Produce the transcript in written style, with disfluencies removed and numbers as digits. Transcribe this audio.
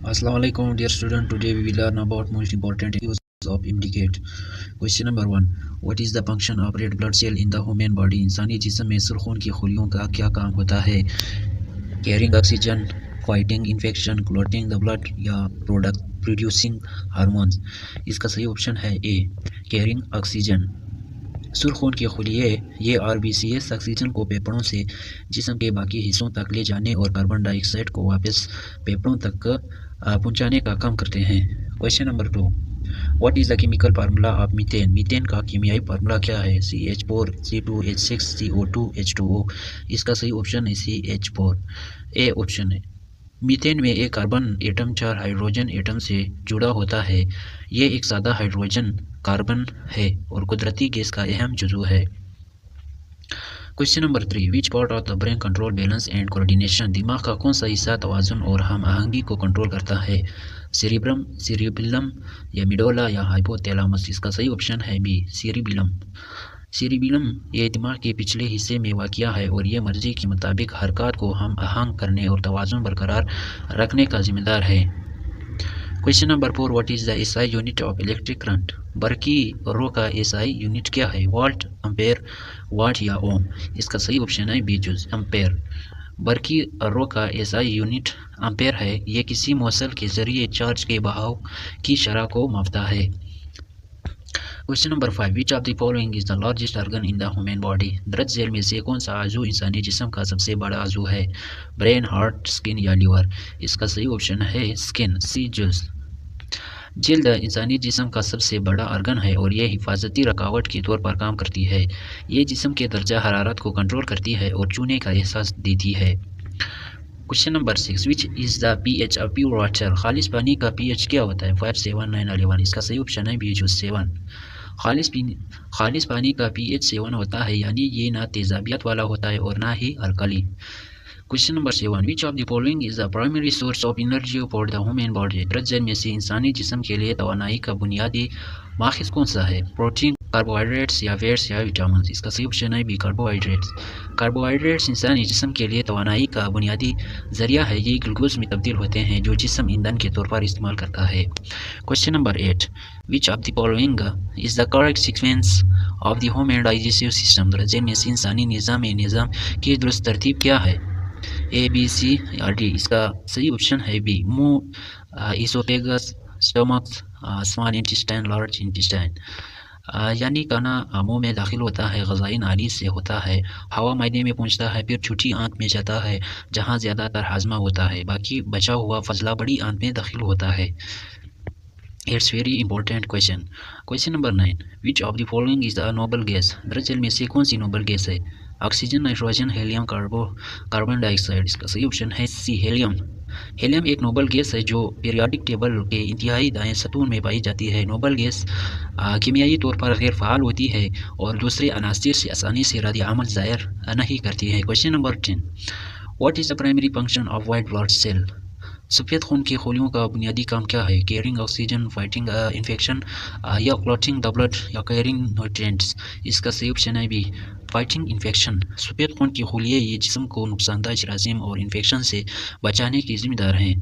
Assalamu alaikum dear student. Today we will learn about most important use of indicate. Question number 1. What is the function of red blood cell in the human body? इंसानी जिस्म में सुर्ख की खुलियों का क्या काम होता है? Carrying oxygen, fighting infection, clotting the blood या प्रोडक्ट प्रोड्यूसिंग हार्मोन्स। इसका सही ऑप्शन है ए, कैरिंग ऑक्सीजन। सुर्खून के खुलिये ये RBCs ऑक्सीजन को फेफड़ों से जिस्म के बाकी हिस्सों तक ले जाने और कार्बन डाइऑक्साइड को वापस फेफड़ों तक पहुंचाने का काम करते हैं। Question number 2. What is the chemical formula of methane? Methane का कीमियाई फार्मूला क्या है? CH4 C2H6 CO2 H2O। इसका सही ऑप्शन है CH4, ए ऑप्शन है। मीथेन में एक कार्बन एटम 4 हाइड्रोजन एटम से जुड़ा होता है। ये एक सादा हाइड्रोजन कार्बन है और कुदरती गैस का अहम जुज़ू है। Question number 3. Which part of the brain control balance and coordination? दिमाग का कौन सा हिस्सा तवाज़ुन और हम आहंगी को कंट्रोल करता है? सेरिब्रम, सेरिबेलम या मिडोला या हाइपोथैलेमस। इसका सही ऑप्शन है बी, सेरिबेलम। सेरिबेलम ये दिमाग के पिछले हिस्से में वाक़िया है और ये मर्ज़ी के मुताबिक हरकत को हम आहंग करने और तवाज़ुन बरकरार रखने का ज़िम्मेदार है। Question number 4. What is the SI unit of electric current? बरकी रो का SI यूनिट क्या है? वाल्ट, एम्पेयर, वाट या ओम। इसका सही ऑप्शन है बी, जूज, एम्पेयर। बरकी रो का SI यूनिट एम्पेयर है। ये किसी मौसल के ज़रिए चार्ज के बहाव की शरह को मापता है। Question number 5. Which of the following is the largest organ in the human body? दर्ज झेल में से कौन सा आजू इंसानी जिस्म का सबसे बड़ा आजू है? ब्रेन, हार्ट, स्किन या लीवर। इसका सही ऑप्शन है स्किन, सी, जूस। जल्द इंसानी जिस्म का सबसे बड़ा ऑर्गन है और यह हिफाजती रकावट के तौर पर काम करती है। ये जिस्म के दर्जा हरारत को कंट्रोल करती है और चूने का एहसास देती है। Question number 6. Which is the pH of pure water? खालिस पानी का pH क्या होता है? 5, 7, 9, 11। इसका सही ऑप्शन है बी, जो 7। खालिस पानी का pH 7 होता है, यानी ये ना तेज़ाबियत वाला होता है और ना ही alkali. Question number 7. Which of the following is the primary source of energy for the human body? दर्जन में से इंसानी जिस्म के लिए तवानाई का बुनियादी माखज़ कौन सा है? प्रोटीन, कार्बोहाइड्रेट्स या फैट्स या विटामिन। इसका सही ऑप्शन है बी, कार्बोहाइड्रेट्स। कार्बोहाइड्रेट्स इंसानी जिस्म के लिए तवानाई का बुनियादी ज़रिया है। ये ग्लूकोज में तब्दील होते हैं जो जिस्म ईंधन के तौर पर इस्तेमाल करता है। Question number 8. Which of the following is the correct sequence of the human digestive system? दर्जन में से इंसानी निज़ाम की दुरुस्त तरतीब क्या है? A, B, C या D। इसका सही ऑप्शन है बी, मुंह, oesophagus, stomach, small intestine, large intestine. यानी खाना मुंह में दाखिल होता है, ग़ज़ाई नाली से होता है, हवा मायदे में पहुंचता है, फिर छोटी आंत में जाता है जहां ज़्यादातर हाजमा होता है, बाकी बचा हुआ फजला बड़ी आंत में दाखिल होता है। It's very important question. Question number 9. Which of the following is the noble gas? दरअसल में से कौन सी नोबल गैस है? Oxygen, nitrogen, helium, carbon dioxide. इसका सही ऑप्शन है सी, हीलियम। हीलियम एक नोबल गैस है जो पीरियाडिक टेबल के इंतहाई दाएं सतून में पाई जाती है। नोबल गैस कीमियाई तौर पर गैर फ़ाल होती है और दूसरे अनासिर से आसानी से रद्द अमल ज़ाहिर नहीं करती है। Question number 10. What is the primary function of white blood cell? सफ़ेद खून की खोलियों का बुनियादी काम क्या है? कैरिंग ऑक्सीजन, फाइटिंग इन्फेक्शन या क्लॉटिंग द ब्लड या कैरिंग न्यूट्रिएंट्स। इसका सही ऑप्शन है बी, फाइटिंग इन्फेक्शन। सफ़ेद खून की खोलियाँ ये जिस्म को नुकसानदेह जरासीम और इन्फेक्शन से बचाने की जिम्मेदार हैं।